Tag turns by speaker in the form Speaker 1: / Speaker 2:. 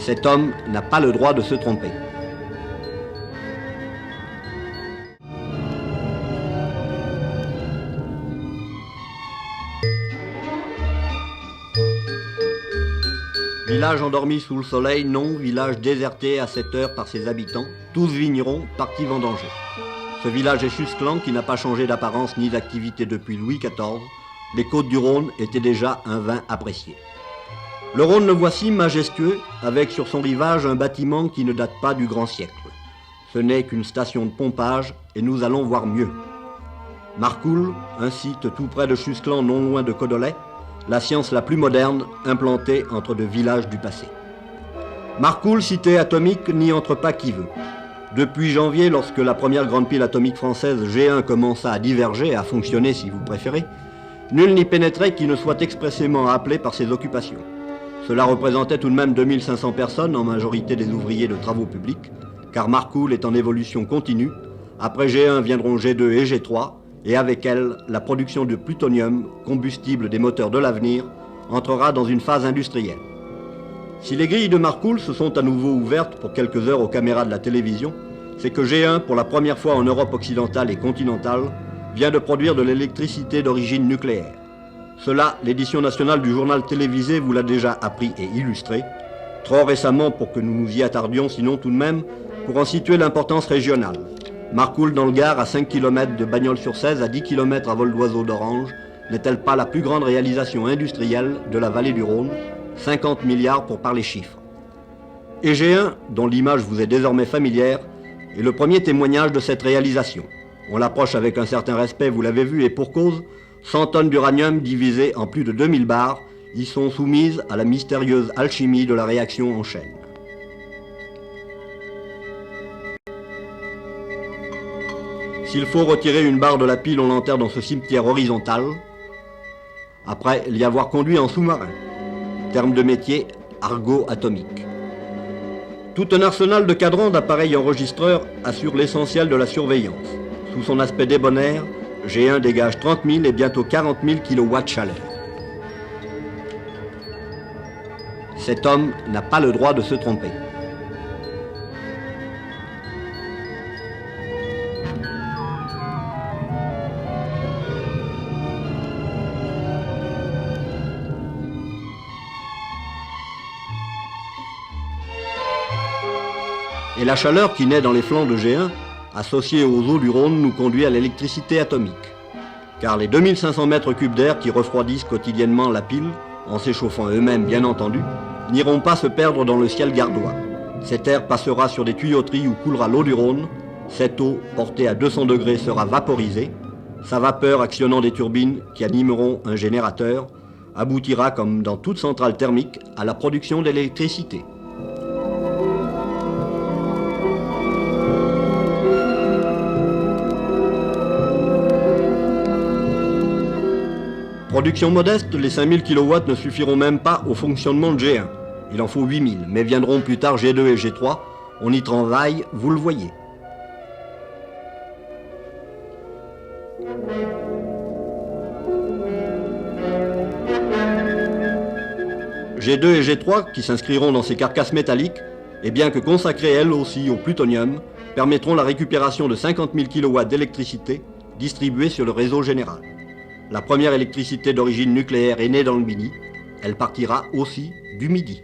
Speaker 1: Cet homme n'a pas le droit de se tromper. Village endormi sous le soleil, non, village déserté à 7 heures par ses habitants, tous vignerons, partis vendangés. Ce village est Chusclan qui n'a pas changé d'apparence ni d'activité depuis Louis XIV. Les côtes du Rhône étaient déjà un vin apprécié. Le Rhône le voici majestueux, avec sur son rivage un bâtiment qui ne date pas du grand siècle. Ce n'est qu'une station de pompage et nous allons voir mieux. Marcoul, un site tout près de Chusclan, non loin de Codolet, la science la plus moderne, implantée entre deux villages du passé. Marcoul, cité atomique, n'y entre pas qui veut. Depuis janvier, lorsque la première grande pile atomique française G1 commença à diverger, à fonctionner si vous préférez, nul n'y pénétrait qui ne soit expressément appelé par ses occupations. Cela représentait tout de même 2500 personnes, en majorité des ouvriers de travaux publics, car Marcoul est en évolution continue. Après G1 viendront G2 et G3, et avec elles, la production de plutonium, combustible des moteurs de l'avenir, entrera dans une phase industrielle. Si les grilles de Marcoul se sont à nouveau ouvertes pour quelques heures aux caméras de la télévision, c'est que G1, pour la première fois en Europe occidentale et continentale, vient de produire de l'électricité d'origine nucléaire. Cela, l'édition nationale du journal télévisé vous l'a déjà appris et illustré, trop récemment pour que nous nous y attardions, sinon tout de même pour en situer l'importance régionale. Marcoul dans le Gard, à 5 km de Bagnols-sur-Cèze, à 10 km à vol d'oiseau d'Orange, n'est-elle pas la plus grande réalisation industrielle de la vallée du Rhône? 50 milliards pour parler chiffres. Et G1, dont l'image vous est désormais familière, est le premier témoignage de cette réalisation. On l'approche avec un certain respect, vous l'avez vu, et pour cause, 100 tonnes d'uranium divisées en plus de 2000 bars y sont soumises à la mystérieuse alchimie de la réaction en chaîne. S'il faut retirer une barre de la pile, on l'enterre dans ce cimetière horizontal, après l'y avoir conduit en sous-marin. Terme de métier, argot atomique. Tout un arsenal de cadrans d'appareils enregistreurs assure l'essentiel de la surveillance. Sous son aspect débonnaire, G1 dégage 30 000 et bientôt 40 000 kW chaleur. Cet homme n'a pas le droit de se tromper. Et la chaleur qui naît dans les flancs de G1, associée aux eaux du Rhône, nous conduit à l'électricité atomique. Car les 2500 mètres cubes d'air qui refroidissent quotidiennement la pile, en s'échauffant eux-mêmes bien entendu, n'iront pas se perdre dans le ciel gardois. Cet air passera sur des tuyauteries où coulera l'eau du Rhône. Cette eau, portée à 200 degrés, sera vaporisée. Sa vapeur actionnant des turbines qui animeront un générateur, aboutira, comme dans toute centrale thermique, à la production d'électricité. Production modeste, les 5000 kW ne suffiront même pas au fonctionnement de G1. Il en faut 8000, mais viendront plus tard G2 et G3. On y travaille, vous le voyez. G2 et G3, qui s'inscriront dans ces carcasses métalliques, et bien que consacrées elles aussi au plutonium, permettront la récupération de 50 000 kW d'électricité distribuée sur le réseau général. La première électricité d'origine nucléaire est née dans le Midi. Elle partira aussi du Midi.